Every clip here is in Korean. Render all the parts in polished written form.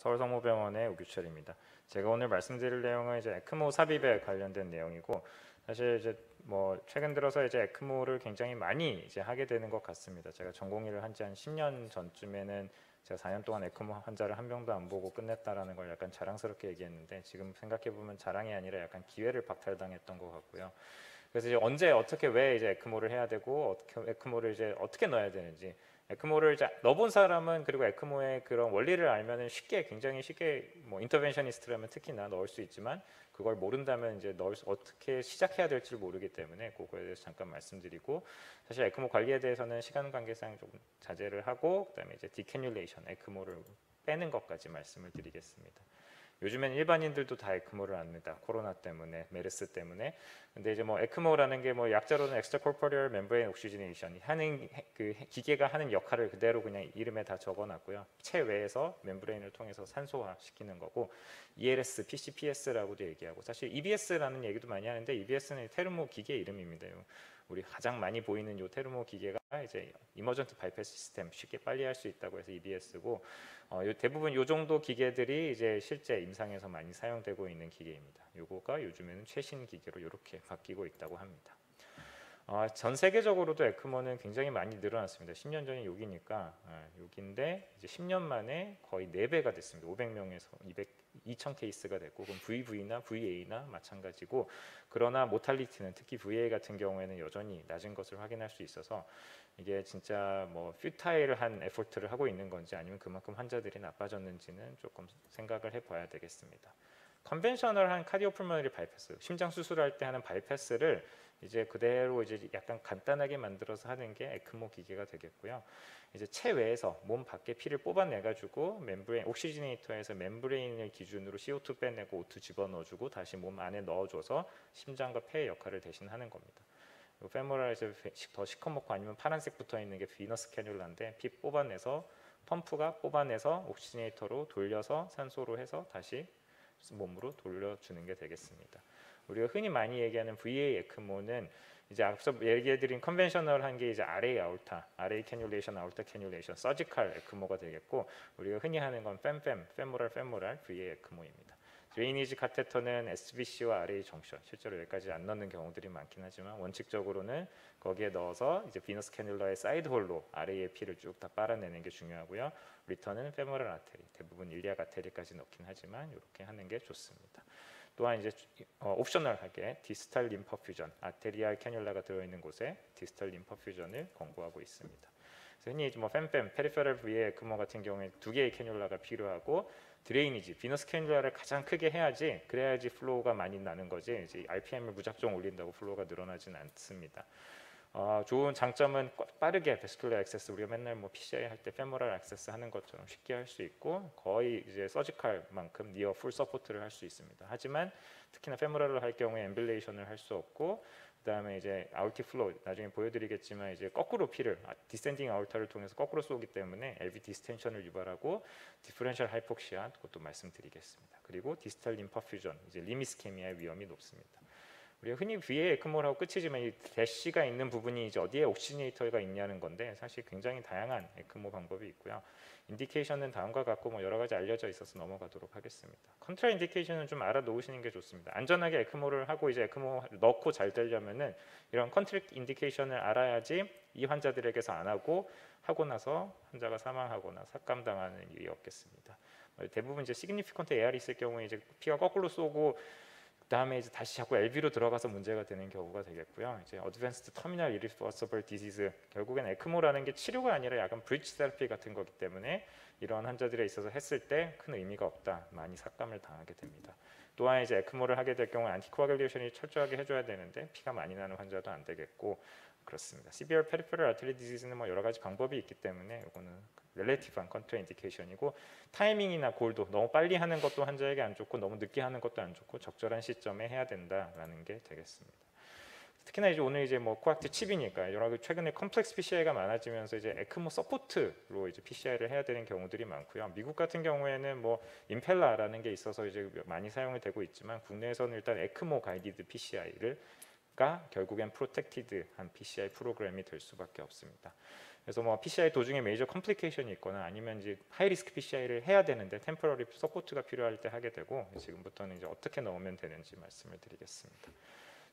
서울성모병원의 우규철입니다. 제가 오늘 말씀드릴 내용은 이제 에크모 삽입에 관련된 내용이고, 사실 이제 뭐 최근 들어서 이제 에크모를 굉장히 많이 이제 하게 되는 것 같습니다. 제가 전공의를 한 지 한 10년 전쯤에는 제가 4년 동안 에크모 환자를 한 명도 안 보고 끝냈다라는 걸 약간 자랑스럽게 얘기했는데, 지금 생각해 보면 자랑이 아니라 약간 기회를 박탈당했던 것 같고요. 그래서 이제 언제 어떻게 왜 이제 에크모를 해야 되고 어떻게 에크모를 이제 어떻게 넣어야 되는지, 에크모를 이제 넣어본 사람은, 그리고 에크모의 그런 원리를 알면은 쉽게, 굉장히 쉽게, 뭐 인터벤셔니스트라면 특히나 넣을 수 있지만, 그걸 모른다면 이제 어떻게 시작해야 될지 모르기 때문에 그거에 대해서 잠깐 말씀드리고, 사실 에크모 관리에 대해서는 시간 관계상 조금 자제를 하고, 그다음에 이제 디캐뉼레이션, 에크모를 빼는 것까지 말씀을 드리겠습니다. 요즘엔 일반인들도 다 에크모를 합니다. 코로나 때문에, 메르스 때문에. 근데 이제 뭐 에크모라는 게 뭐 약자로는 extracorporeal membrane oxygenation 하는 그 기계가 하는 역할을 그대로 그냥 이름에 다 적어놨고요. 체외에서 멤브레인을 통해서 산소화 시키는 거고, ELS, PCPS라고도 얘기하고, 사실 EBS라는 얘기도 많이 하는데 EBS는 테르모 기계 이름입니다. 우리 가장 많이 보이는 요 테르모 기계가 이제 이머전트 바이패스 시스템, 쉽게 빨리 할 수 있다고 해서 EBS고, 대부분 요 정도 기계들이 이제 실제 임상에서 많이 사용되고 있는 기계입니다. 요거가 요즘에는 최신 기계로 이렇게 바뀌고 있다고 합니다. 전 세계적으로도 에크모는 굉장히 많이 늘어났습니다. 10년 전에 여기니까 여기인데 이제 10년 만에 거의 4배가 됐습니다. 500명에서 2,000 케이스가 됐고, 그럼 VV나 VA나 마찬가지고, 그러나 모탈리티는 특히 VA 같은 경우에는 여전히 낮은 것을 확인할 수 있어서, 이게 진짜 뭐 퓨타일한 에포트를 하고 있는 건지 아니면 그만큼 환자들이 나빠졌는지는 조금 생각을 해봐야 되겠습니다. 컨벤셔널한 카디오풀모너리 바이패스, 심장 수술할 때 하는 바이패스를 이제 그대로 이제 약간 간단하게 만들어서 하는 게 에크모 기계가 되겠고요. 이제 체외에서 몸 밖에 피를 뽑아내 가지고 멤브레인 옥시지네이터에서 멤브레인을 기준으로 CO2 빼내고 O2 집어넣어주고 다시 몸 안에 넣어줘서 심장과 폐의 역할을 대신 하는 겁니다. 페모랄에서 더 시커멓고 아니면 파란색 붙어 있는 게 비너스 캐뉼라인데, 피 뽑아내서 펌프가 뽑아내서 옥시지네이터로 돌려서 산소로 해서 다시 몸으로 돌려주는 게 되겠습니다. 우리가 흔히 많이 얘기하는 VA 에크모는 이제 앞서 얘기해드린 컨벤셔널한 게 이제 RA 아울타, RA 캐뉼레이션, 아울타 캐뉼레이션, 서지컬 에크모가 되겠고, 우리가 흔히 하는 건 페모랄 VA 에크모입니다. 드레이니지 카테터는 SBC와 RA 정션, 실제로 여기까지 안 넣는 경우들이 많긴 하지만 원칙적으로는 거기에 넣어서 이제 비너스 캐뉼라의 사이드 홀로 RA의 피를 쭉 다 빨아내는 게 중요하고요. 리턴은 페모럴 아테리, 대부분 일리악 아테리까지 넣긴 하지만 이렇게 하는 게 좋습니다. 또한 이제 옵셔널하게 디스탈 림퍼퓨전, 아테리알 캐뉼라가 들어있는 곳에 디스탈 림퍼퓨전을 권고하고 있습니다. 흔히 뭐 페리페럴 VA 에크모 같은 경우에 2개의 캐뉼라가 필요하고, 드레이니지, 비너스 캐뉼라를 가장 크게 해야지, 그래야지 플로우가 많이 나는 거지, 이제 RPM을 무작정 올린다고 플로우가 늘어나진 않습니다. 좋은 장점은 빠르게 베스큘러 액세스, 우리가 맨날 뭐 PCI 할 때 페모럴 액세스 하는 것처럼 쉽게 할 수 있고, 거의 이제 서지컬만큼 니어 풀 서포트를 할 수 있습니다. 하지만 특히나 페모럴로 할 경우에 엠빌레이션을 할 수 없고, 그다음에 이제 아울티 플로우, 나중에 보여드리겠지만 이제 거꾸로 피를 디센딩 아울타를 통해서 거꾸로 쏘기 때문에 LV 디스텐션을 유발하고 디퍼런셜 하이폭시아, 그것도 말씀드리겠습니다. 그리고 디스탈 림퍼퓨전, 이제 리미스케미아의 위험이 높습니다. 우리가 흔히 VA 에크모를 하고 끝이지만 이 대시가 있는 부분이 이제 어디에 옥시지네이터가 있냐는 건데, 사실 굉장히 다양한 에크모 방법이 있고요. 인디케이션은 다음과 같고 뭐 여러 가지 알려져 있어서 넘어가도록 하겠습니다. 컨트라 인디케이션은 좀 알아놓으시는 게 좋습니다. 안전하게 에크모를 하고 이제 에크모 넣고 잘 되려면은 이런 컨트라 인디케이션을 알아야지 이 환자들에게서 안 하고 나서 환자가 사망하거나 삭감당하는 일이 없겠습니다. 대부분 이제 시그니피컨트 AR이 있을 경우에 이제 피가 거꾸로 쏘고 그다음에 이제 다시 자꾸 LV로 들어가서 문제가 되는 경우가 되겠고요. 이제 어드밴스드 터미널 이리버서블 디지즈, 결국엔 에크모라는 게 치료가 아니라 약간 브릿지 테라피 같은 거기 때문에 이런 환자들에 있어서 했을 때 큰 의미가 없다, 많이 삭감을 당하게 됩니다. 또한 이제 에크모를 하게 될 경우 안티코아귤레이션이 철저하게 해줘야 되는데 피가 많이 나는 환자도 안 되겠고 그렇습니다. Severe Peripheral Artery Disease는 뭐 여러 가지 방법이 있기 때문에 이거는 렐레티브한 컨트라인디케이션이고, 타이밍이나 골도 너무 빨리 하는 것도 환자에게 안 좋고 너무 늦게 하는 것도 안 좋고 적절한 시점에 해야 된다라는 게 되겠습니다. 특히나 이제 오늘 이제 뭐 코악트 칩이니까 여러 가지 최근에 컴플렉스 PCI가 많아지면서 이제 에크모 서포트로 이제 PCI를 해야 되는 경우들이 많고요. 미국 같은 경우에는 뭐 임펠라라는 게 있어서 이제 많이 사용이 되고 있지만, 국내에서는 일단 에크모 가이디드 PCI를 결국엔 프로텍티드한 PCI 프로그램이 될 수밖에 없습니다. 그래서 뭐 PCI 도중에 메이저 컴플리케이션이 있거나 아니면 이제 하이 리스크 PCI를 해야 되는데 템포러리 서포트가 필요할 때 하게 되고, 지금부터는 이제 어떻게 넣으면 되는지 말씀을 드리겠습니다.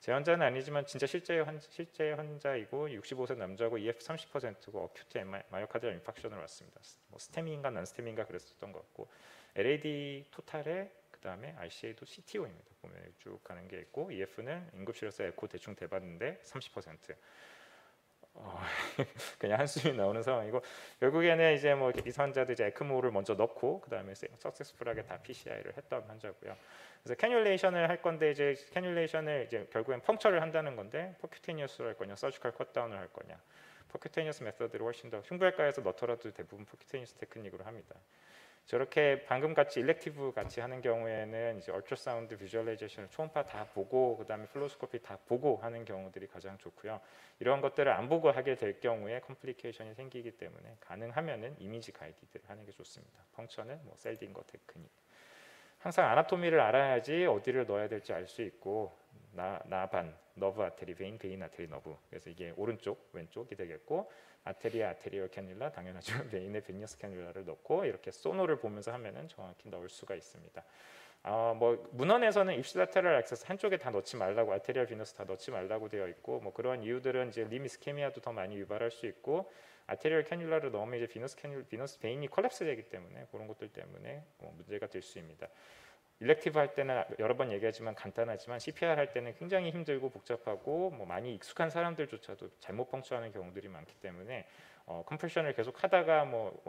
제 환자는 아니지만 진짜 실제 환자이고 65세 남자고 EF 30%고 어큐트 마이오카디얼 인팍션으로 왔습니다. 뭐 스테미인가 난스테미인가 그랬었던 것 같고, LAD 토탈에 그다음에 RCA도 CTO입니다. 보면 쭉 가는 게 있고, EF는 응급실에서 에코 대충 대봤는데 30%. 그냥 한숨이 나오는 상황이고, 결국에는 이제 뭐 이 환자도 이제 에크모를 먼저 넣고 그다음에 석세스풀하게 다 PCI를 했던 환자고요. 그래서 캐뉼레이션을 할 건데, 이제 캐뉼레이션을 이제 결국엔 펑처를 한다는 건데, 퍼큐테니어스로 할 거냐 서지컬 컷다운을 할 거냐. 퍼큐테니어스 메서드를 훨씬 더, 흉부외과에서 넣더라도 대부분 퍼큐테니어스 테크닉으로 합니다. 저렇게 방금 같이 일렉티브 같이 하는 경우에는 이제 얼트라사운드 비주얼라이제이션을 초음파 다 보고 그다음에 플로스코피 다 보고 하는 경우들이 가장 좋고요. 이런 것들을 안 보고 하게 될 경우에 컴플리케이션이 생기기 때문에 가능하면은 이미지 가이디드를 하는 게 좋습니다. 펑처는 뭐 셀딩거 테크닉. 항상 아나토미를 알아야지 어디를 넣어야 될지 알 수 있고, 나반, 너브 아테리, 베인 아테리, 너브. 그래서 이게 오른쪽, 왼쪽이 되겠고, 아테리얼 캐뉼라, 당연하죠. 베인에 베니어스 캐뉼라를 넣고 이렇게 소노를 보면서 하면은 정확히 넣을 수가 있습니다. 뭐 문헌에서는 입시라테럴 액세스 한쪽에 다 넣지 말라고, 아테리얼 비너스 다 넣지 말라고 되어 있고, 뭐 그런 이유들은 이제 림 이스케미아도 더 많이 유발할 수 있고, 아테리얼 캐뉼라를 넣으면 이제 비너스 베인이 콜랩스 되기 때문에 그런 것들 때문에 문제가 될 수 있습니다. 일렉티브 할 때는 여러 번 얘기하지만 간단하지만, CPR 할 때는 굉장히 힘들고 복잡하고 뭐 많이 익숙한 사람들조차도 잘못 펑처하는 경우들이 많기 때문에 컴프레션을 계속 하다가 뭐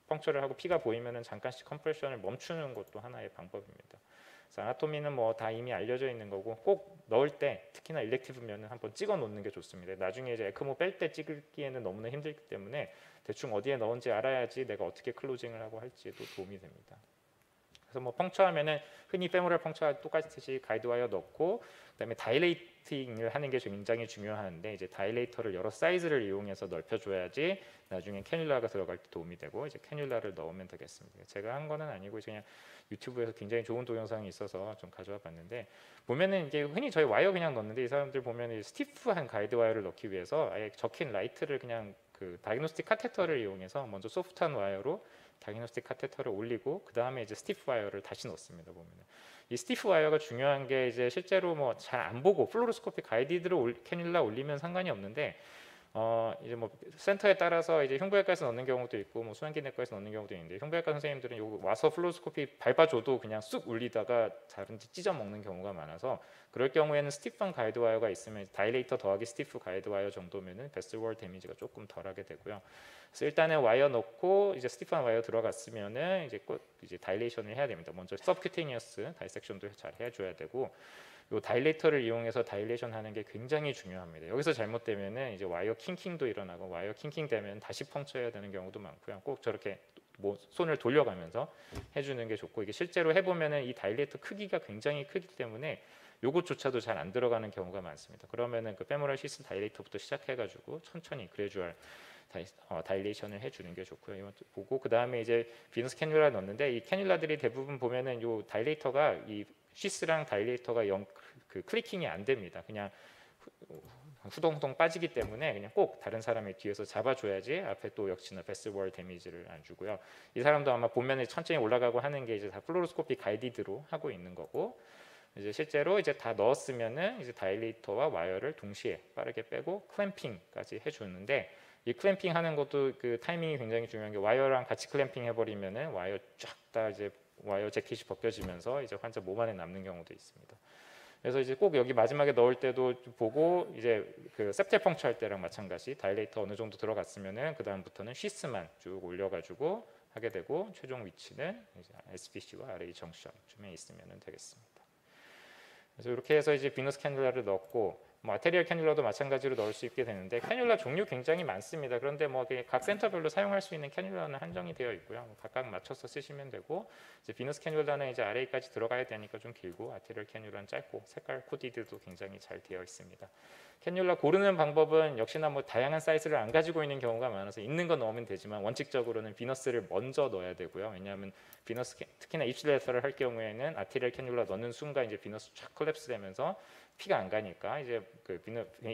펑처를 하고 피가 보이면은 잠깐씩 컴프레션을 멈추는 것도 하나의 방법입니다. 그래서 아나토미는 뭐 다 이미 알려져 있는 거고, 꼭 넣을 때 특히나 일렉티브면은 한번 찍어 놓는 게 좋습니다. 나중에 이제 에크모 뺄 때 찍기에는 너무나 힘들기 때문에 대충 어디에 넣은지 알아야지 내가 어떻게 클로징을 하고 할지에도 도움이 됩니다. 그래서 뭐 펑처하면은 흔히 페모럴 펑처와 똑같이 가이드와이어 넣고, 그다음에 다일레이팅을 하는 게 굉장히 중요한데, 이제 다일레이터를 여러 사이즈를 이용해서 넓혀줘야지 나중에 캐뉼라가 들어갈 때 도움이 되고, 이제 캐뉼라를 넣으면 되겠습니다. 제가 한 거는 아니고 그냥 유튜브에서 굉장히 좋은 동영상이 있어서 좀 가져와 봤는데, 보면은 이게 흔히 저희 와이어 그냥 넣는데, 이 사람들 보면은 스티프한 가이드와이어를 넣기 위해서 아예 적힌 라이트를 그냥 그 다이그노스틱 카테터를 이용해서 먼저 소프트한 와이어로 다이그노스틱 카테터를 올리고 그 다음에 이제 스티프 와이어를 다시 넣습니다. 보면은 이 스티프 와이어가 중요한 게, 이제 실제로 뭐 잘 안 보고 플로로스코피 가이디드로 캐뉼라 올리면 상관이 없는데, 이제 뭐 센터에 따라서 이제 흉부외과에서 넣는 경우도 있고 뭐 소변기내과에서 넣는 경우도 있는데, 흉부외과 선생님들은 요거 와서 플로로스코피 밟아줘도 그냥 쑥 올리다가 다른지 찢어 먹는 경우가 많아서, 그럴 경우에는 스티프한 가이드 와이어가 있으면 다이레이터 더하기 스티프 가이드 와이어 정도면은 베스트월 데미지가 조금 덜하게 되고요. 그래서 일단은 와이어 넣고 이제 스티프한 와이어 들어갔으면은 이제 꼭 이제 다일레이션을 해야 됩니다. 먼저 서브큐테니어스 다이섹션도 잘 해줘야 되고, 요 다일레이터를 이용해서 다일레이션 하는 게 굉장히 중요합니다. 여기서 잘못되면은 이제 와이어 킹킹도 일어나고, 와이어 킹킹 되면 다시 펑처해야 되는 경우도 많고요. 꼭 저렇게 뭐 손을 돌려가면서 해주는 게 좋고, 이게 실제로 해보면은 이 다일레이터 크기가 굉장히 크기 때문에 요것조차도 잘 안 들어가는 경우가 많습니다. 그러면은 그 페모럴 시스 다일레이터부터 시작해가지고 천천히 그래주얼 다일레이션을 해주는 게 좋고요. 이거 보고 그 다음에 이제 비너스 캐뉼라 넣는데, 이 캐뉼라들이 대부분 보면은 요 다일레이터가 이 시스랑 다일레이터가 그 클리킹이 안 됩니다. 그냥 후동후동 빠지기 때문에 그냥 꼭 다른 사람이 뒤에서 잡아줘야지 앞에 또 역시나 베스트월 데미지를 안 주고요. 이 사람도 아마 보면은 천천히 올라가고 하는 게 이제 다 플로로스코피 가이디드로 하고 있는 거고, 이제 실제로 이제 다 넣었으면은 이제 다일레이터와 와이어를 동시에 빠르게 빼고 클램핑까지 해주는데, 이 클램핑 하는 것도 그 타이밍이 굉장히 중요한 게, 와이어랑 같이 클램핑 해버리면은 와이어 쫙 다 이제 와이어 재킷이 벗겨지면서 이제 환자 몸 안에 남는 경우도 있습니다. 그래서 이제 꼭 여기 마지막에 넣을 때도 보고, 이제 그 septal 펑처 할 때랑 마찬가지 다일레이터 어느 정도 들어갔으면은 그 다음부터는 쉬스만 쭉 올려가지고 하게 되고, 최종 위치는 이제 SBC와 RA 정션쯤에 있으면 되겠습니다. 그래서 이렇게 해서 이제 비너스 캐뉼라를 넣고, 뭐 아테리얼 캐뉼라도 마찬가지로 넣을 수 있게 되는데, 캐뉼라 종류 굉장히 많습니다. 그런데 뭐 각 센터별로 사용할 수 있는 캐뉼라는 한정이 되어 있고요. 각각 맞춰서 쓰시면 되고, 이제 비너스 캐뉼라는 이제 RA까지 들어가야 되니까 좀 길고, 아테리얼 캐뉼라는 짧고, 색깔 코디드도 굉장히 잘 되어 있습니다. 캐뉼라 고르는 방법은 역시나 뭐 다양한 사이즈를 안 가지고 있는 경우가 많아서 있는 거 넣으면 되지만, 원칙적으로는 비너스를 먼저 넣어야 되고요. 왜냐하면 비너스 특히나 입술 레서를 할 경우에는 아테리얼 캐뉼라 넣는 순간 이제 비너스 쫙 콜랩스 되면서 피가 안 가니까 이제 그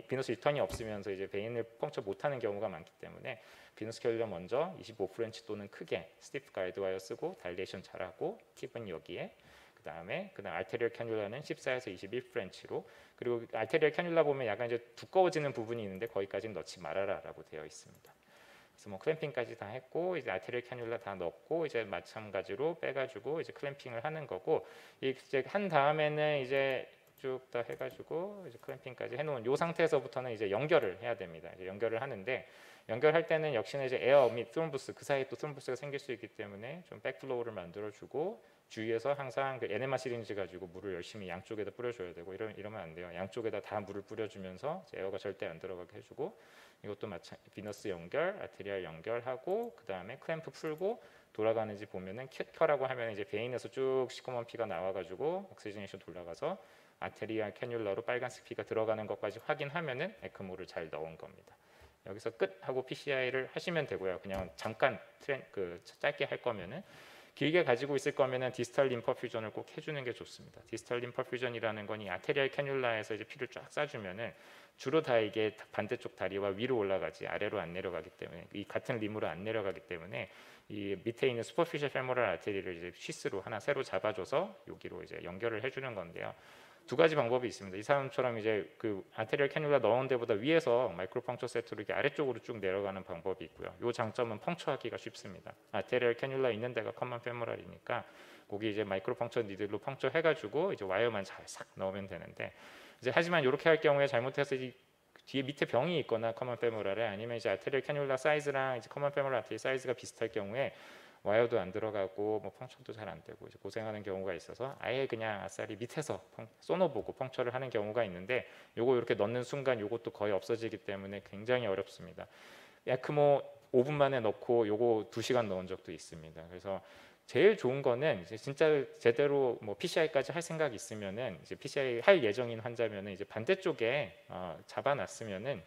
비너스 리턴이 없으면서 이제 베인을 펑처 못하는 경우가 많기 때문에 비너스 캘뉼러 먼저 25프렌치 또는 크게 스티프 가이드 와이어 쓰고 다일레이션 잘하고 팁은 여기에 그다음 알테리얼 캐뉼라는 14에서 21프렌치로 그리고 알테리얼 캐뉼라 보면 약간 이제 두꺼워지는 부분이 있는데 거기까지는 넣지 말아라라고 되어 있습니다. 그래서 뭐 클램핑까지 다 했고 이제 알테리얼 캐뉼라 다 넣고 이제 마찬가지로 빼가지고 이제 클램핑을 하는 거고 이제 한 다음에는 이제 쭉 다 해가지고 이제 클램핑까지 해놓은 이 상태에서부터는 이제 연결을 해야 됩니다. 이제 연결을 하는데 연결할 때는 역시나 이제 에어 및 트롬부스 그 사이에 또 트롬부스가 생길 수 있기 때문에 좀 백플로우를 만들어주고 주위에서 항상 그 에네마 시린지 가지고 물을 열심히 양쪽에다 뿌려줘야 되고 이러면 안 돼요. 양쪽에다 다 물을 뿌려주면서 에어가 절대 안 들어가게 해주고 이것도 비너스 연결, 아테리알 연결하고 그 다음에 클램프 풀고 돌아가는지 보면은 켜라고 하면 이제 베인에서 쭉 시커먼 피가 나와가지고 옥시지네이션 돌아가서 아테리알 캐뉼러로 빨간색 피가 들어가는 것까지 확인하면은 에크모를 잘 넣은 겁니다. 여기서 끝 하고 PCI를 하시면 되고요. 그냥 잠깐 짧게 할 거면은 길게 가지고 있을 거면은 디스탈 림퍼퓨전을 꼭 해주는 게 좋습니다. 디스탈 림퍼퓨전이라는 건 이 아테리알 캐뉼라에서 이제 피를 쫙 쏴주면은 주로 다 이게 반대쪽 다리와 위로 올라가지 아래로 안 내려가기 때문에 이 같은 림으로 안 내려가기 때문에 이 밑에 있는 슈퍼피셜 페모럴 아테리를 이제 쉬스로 하나 새로 잡아줘서 여기로 이제 연결을 해주는 건데요. 두 가지 방법이 있습니다. 이 사람처럼 이제 그 아테리얼 캐뉼라 넣은 데보다 위에서 마이크로 펑처 세트로 이렇게 아래쪽으로 쭉 내려가는 방법이 있고요. 이 장점은 펑처하기가 쉽습니다. 아테리얼 캐뉼라 있는 데가 커먼 페모럴이니까 거기 이제 마이크로 펑처 니들로 펑처 해가지고 이제 와이어만 잘 싹 넣으면 되는데 이제 하지만 이렇게 할 경우에 잘못해서 이 뒤에 밑에 병이 있거나 커먼 페모럴에 아니면 이제 아테리얼 캐뉼라 사이즈랑 이제 커먼 페모럴 아테리 사이즈가 비슷할 경우에 와이어도 안 들어가고 뭐 펑처도 잘 안 되고 이제 고생하는 경우가 있어서 아예 그냥 아싸리 밑에서 쏘노보고 펑처를 하는 경우가 있는데 요거 이렇게 넣는 순간 요것도 거의 없어지기 때문에 굉장히 어렵습니다. 에크모 5분 만에 넣고 요거 2시간 넣은 적도 있습니다. 그래서 제일 좋은 거는 이제 진짜 제대로 뭐 PCI까지 할 생각이 있으면은 이제 PCI 할 예정인 환자면은 이제 반대쪽에 잡아놨으면은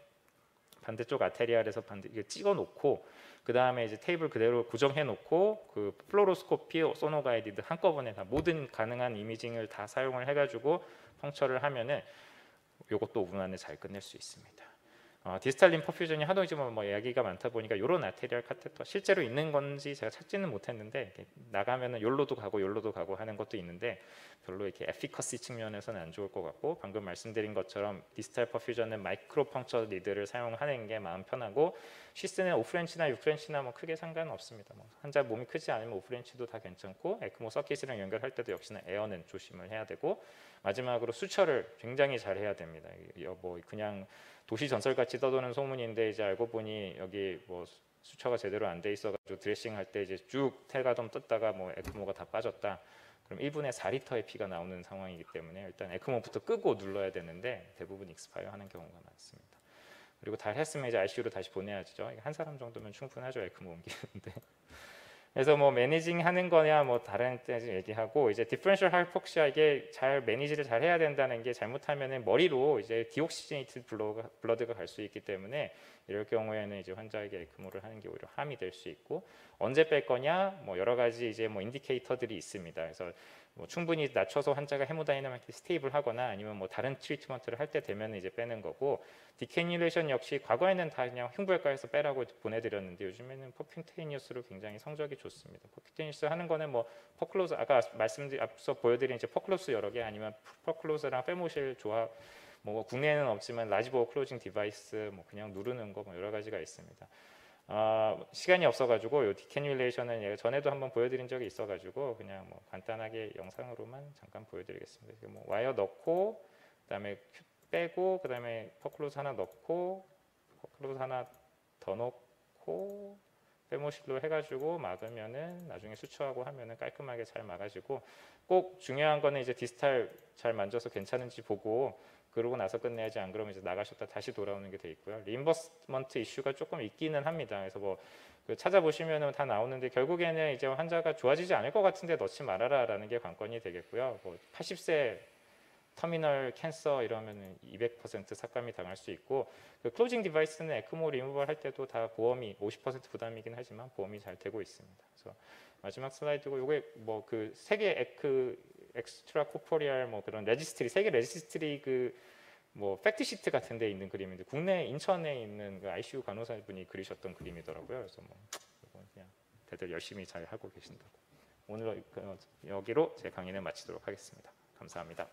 반대쪽 아테리알에서 이게 찍어놓고 그 다음에 이제 테이블 그대로 고정해놓고 그 플로로스코피, 소노가이디드 한꺼번에 다 모든 가능한 이미징을 다 사용을 해가지고 펑처를 하면은 이것도 5분 안에 잘 끝낼 수 있습니다. 디스탈 림퍼퓨전이 하도 이제 뭐 이야기가 많다 보니까 이런 아테리얼 카테터 실제로 있는 건지 제가 찾지는 못했는데 나가면은 요로도 가고 하는 것도 있는데 별로 이렇게 에피커시 측면에서는 안 좋을 것 같고 방금 말씀드린 것처럼 디스탈 퍼퓨전은 마이크로 펑처 리드를 사용하는 게 마음 편하고 쉬스는 5프렌치나 6프렌치나 뭐 크게 상관없습니다. 뭐 환자 몸이 크지 않으면 5프렌치도 다 괜찮고 에크모 서킷이랑 연결할 때도 역시나 에어는 조심을 해야 되고 마지막으로 수처를 굉장히 잘 해야 됩니다. 뭐 그냥 도시 전설같이 떠도는 소문인데 이제 알고 보니 여기 뭐 수처가 제대로 안 돼 있어가지고 드레싱 할 때 이제 쭉 텔가덤 떴다가 뭐 에크모가 다 빠졌다. 그럼 1분에 4리터의 피가 나오는 상황이기 때문에 일단 에크모부터 끄고 눌러야 되는데 대부분 익스파이어 하는 경우가 많습니다. 그리고 다 했으면 이제 ICU로 다시 보내야죠. 한 사람 정도면 충분하죠, 에크모 옮기는데. 그래서 뭐 매니징 하는 거냐 뭐 다른 때 얘기하고 이제 디퍼런셜 하이폭시아 이게 잘 매니지를 잘 해야 된다는 게 잘못하면은 머리로 이제 디옥시지네이트 블러드가 갈 수 있기 때문에 이럴 경우에는 이제 환자에게 에크모를 하는 게 오히려 함이 될 수 있고 언제 뺄 거냐 뭐 여러 가지 이제 뭐 인디케이터들이 있습니다. 그래서 뭐 충분히 낮춰서 환자가 헤모다이나믹이 스테이블하거나 아니면 뭐 다른 트리트먼트를 할 때 되면 이제 빼는 거고 디캐뉼레이션 역시 과거에는 다 그냥 흉부외과에서 빼라고 보내드렸는데 요즘에는 퍼큐테니어스로 굉장히 성적이 좋습니다. 퍼큐테니어스 하는 거는 뭐 퍼클로즈 아까 앞서 보여드린 이제 퍼클로스 여러 개 아니면 퍼클로즈랑 페모실 조합 뭐 국내에는 없지만 라지보어 클로징 디바이스 뭐 그냥 누르는 거 뭐 여러 가지가 있습니다. 시간이 없어가지고 이 디캐뉼레이션은 예가 전에도 한번 보여드린 적이 있어가지고 그냥 뭐 간단하게 영상으로만 잠깐 보여드리겠습니다. 뭐 와이어 넣고 그다음에 빼고 그다음에 퍼클로즈 하나 넣고 퍼클로즈 하나 더 넣고 페모실로 해가지고 막으면은 나중에 수처하고 하면은 깔끔하게 잘 막아지고 꼭 중요한 거는 이제 디스탈 잘 만져서 괜찮은지 보고 그러고 나서 끝내야지 안 그러면 이제 나가셨다 다시 돌아오는 게 돼 있고요. 리임버스먼트 이슈가 조금 있기는 합니다. 그래서 뭐 찾아보시면은 다 나오는데 결국에는 이제 환자가 좋아지지 않을 것 같은데 넣지 말아라라는 게 관건이 되겠고요. 뭐 80세 터미널 캔서 이러면은 200% 삭감이 당할 수 있고 그 클로징 디바이스는 에크모 리무벌 할 때도 다 보험이 50% 부담이긴 하지만 보험이 잘 되고 있습니다. 그래서 마지막 슬라이드고 요게 뭐 그 세계 엑스트라 코포리알 뭐 그런 레지스트리, 세계 레지스트리 그 뭐 팩트시트 같은 데 있는 그림인데 국내 인천에 있는 그 ICU 간호사분이 그리셨던 그림이더라고요. 그래서 뭐 이건 그냥 다들 열심히 잘 하고 계신다고. 오늘 여기로 제 강의는 마치도록 하겠습니다. 감사합니다.